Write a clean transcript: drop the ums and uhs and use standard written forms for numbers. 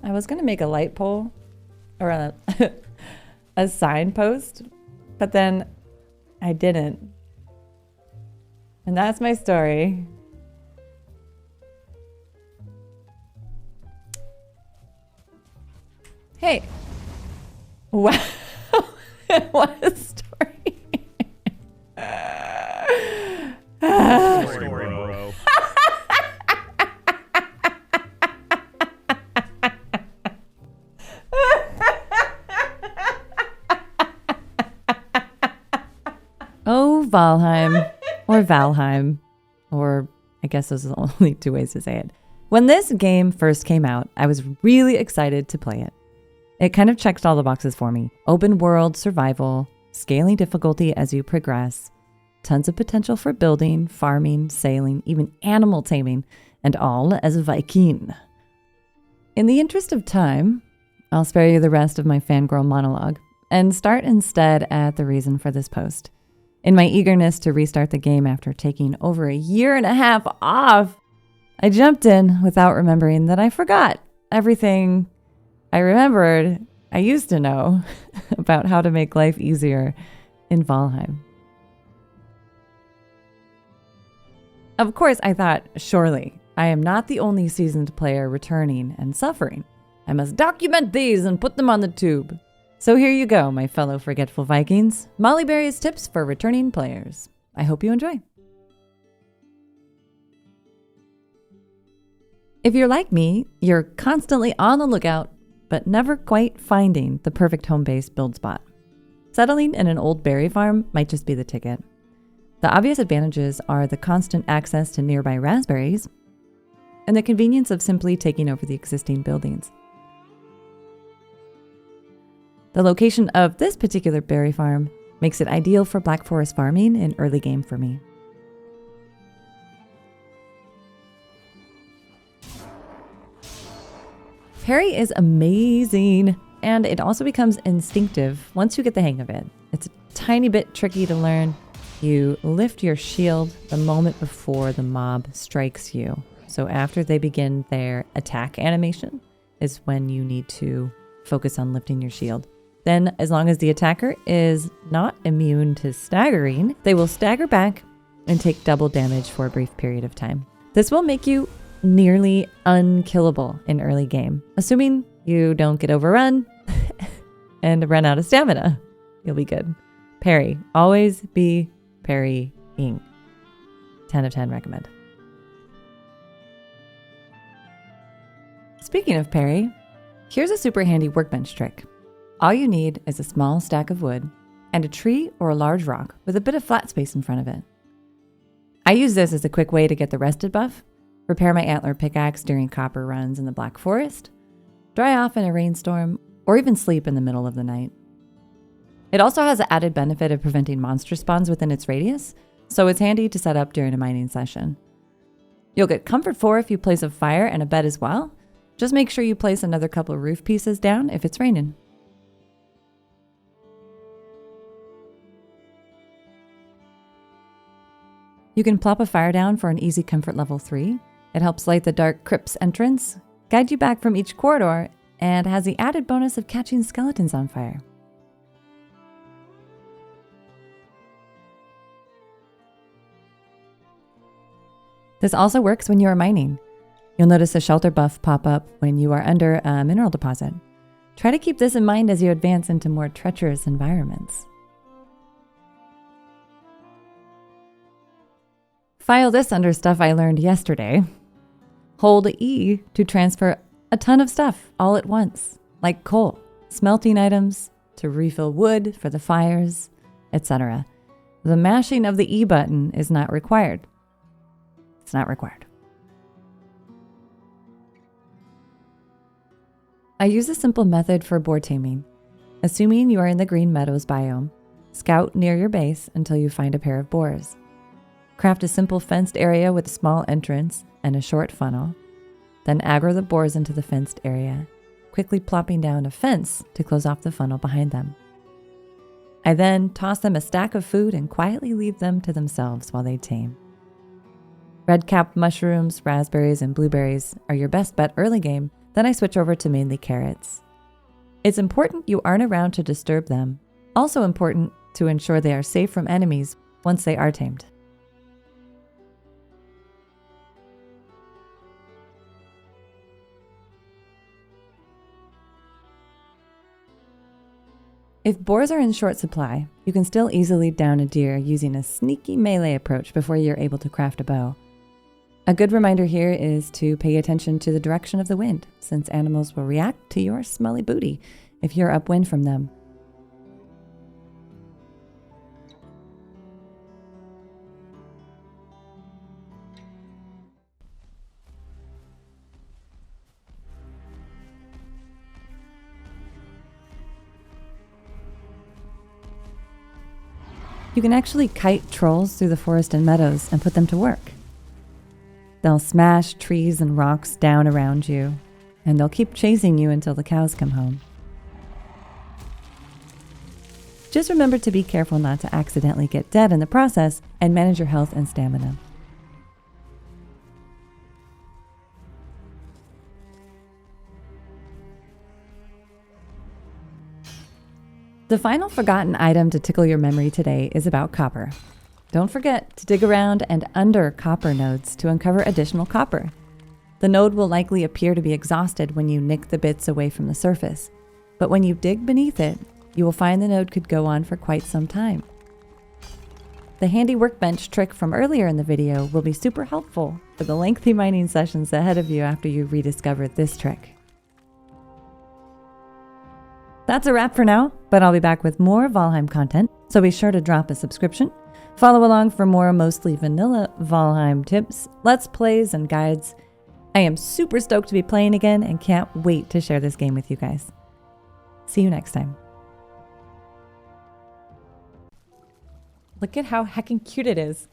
I was going to make a light pole or a signpost, but then I didn't. And that's my story. Hey. Wow. What a story. Story, bro. Oh, Valheim. Or Valheim. Or I guess those are the only two ways to say it. When this game first came out, I was really excited to play it. It kind of checked all the boxes for me. Open world survival, scaling difficulty as you progress, tons of potential for building, farming, sailing, even animal taming, and all as a Viking. In the interest of time, I'll spare you the rest of my fangirl monologue and start instead at the reason for this post. In my eagerness to restart the game after taking over a year and a half off, I jumped in without remembering that I forgot everything I remembered I used to know about how to make life easier in Valheim. Of course, I thought, surely, I am not the only seasoned player returning and suffering. I must document these and put them on the tube. So here you go, my fellow forgetful Vikings. Molly Berry's tips for returning players. I hope you enjoy. If you're like me, you're constantly on the lookout, but never quite finding the perfect home base build spot. Settling in an old berry farm might just be the ticket. The obvious advantages are the constant access to nearby raspberries and the convenience of simply taking over the existing buildings. The location of this particular berry farm makes it ideal for Black Forest farming in early game for me. Parry is amazing, and it also becomes instinctive once you get the hang of it. It's a tiny bit tricky to learn. You lift your shield the moment before the mob strikes you. So after they begin their attack animation is when you need to focus on lifting your shield. Then, as long as the attacker is not immune to staggering, they will stagger back and take double damage for a brief period of time. This will make you nearly unkillable in early game, assuming you don't get overrun and run out of stamina. You'll be good. Parry. Always be parrying. 10 of 10 recommend. Speaking of parry, here's a super handy workbench trick. All you need is a small stack of wood and a tree or a large rock with a bit of flat space in front of it. I use this as a quick way to get the rested buff, repair my antler pickaxe during copper runs in the Black Forest, dry off in a rainstorm, or even sleep in the middle of the night. It also has the added benefit of preventing monster spawns within its radius, so it's handy to set up during a mining session. You'll get comfort 4 if you place a fire and a bed as well. Just make sure you place another couple of roof pieces down if it's raining. You can plop a fire down for an easy comfort level 3. It helps light the dark crypt's entrance, guide you back from each corridor, and has the added bonus of catching skeletons on fire. This also works when you are mining. You'll notice a shelter buff pop up when you are under a mineral deposit. Try to keep this in mind as you advance into more treacherous environments. File this under stuff I learned yesterday. Hold E to transfer a ton of stuff all at once, like coal, smelting items, to refill wood for the fires, etc. The mashing of the E button is not required. It's not required. I use a simple method for boar taming. Assuming you are in the Green Meadows biome, scout near your base until you find a pair of boars. Craft a simple fenced area with a small entrance and a short funnel. Then aggro the boars into the fenced area, quickly plopping down a fence to close off the funnel behind them. I then toss them a stack of food and quietly leave them to themselves while they tame. Red-capped mushrooms, raspberries, and blueberries are your best bet early game, Then I switch over to mainly carrots. It's important you aren't around to disturb them. Also important to ensure they are safe from enemies once they are tamed. If boars are in short supply, you can still easily down a deer using a sneaky melee approach before you're able to craft a bow. A good reminder here is to pay attention to the direction of the wind, since animals will react to your smelly booty if you're upwind from them. You can actually kite trolls through the forest and meadows and put them to work. They'll smash trees and rocks down around you, and they'll keep chasing you until the cows come home. Just remember to be careful not to accidentally get dead in the process and manage your health and stamina. The final forgotten item to tickle your memory today is about copper. Don't forget to dig around and under copper nodes to uncover additional copper. The node will likely appear to be exhausted when you nick the bits away from the surface, but when you dig beneath it, you will find the node could go on for quite some time. The handy workbench trick from earlier in the video will be super helpful for the lengthy mining sessions ahead of you after you rediscover this trick. That's a wrap for now, but I'll be back with more Valheim content, so be sure to drop a subscription. Follow along for more mostly vanilla Valheim tips, let's plays, and guides. I am super stoked to be playing again and can't wait to share this game with you guys. See you next time. Look at how heckin' cute it is.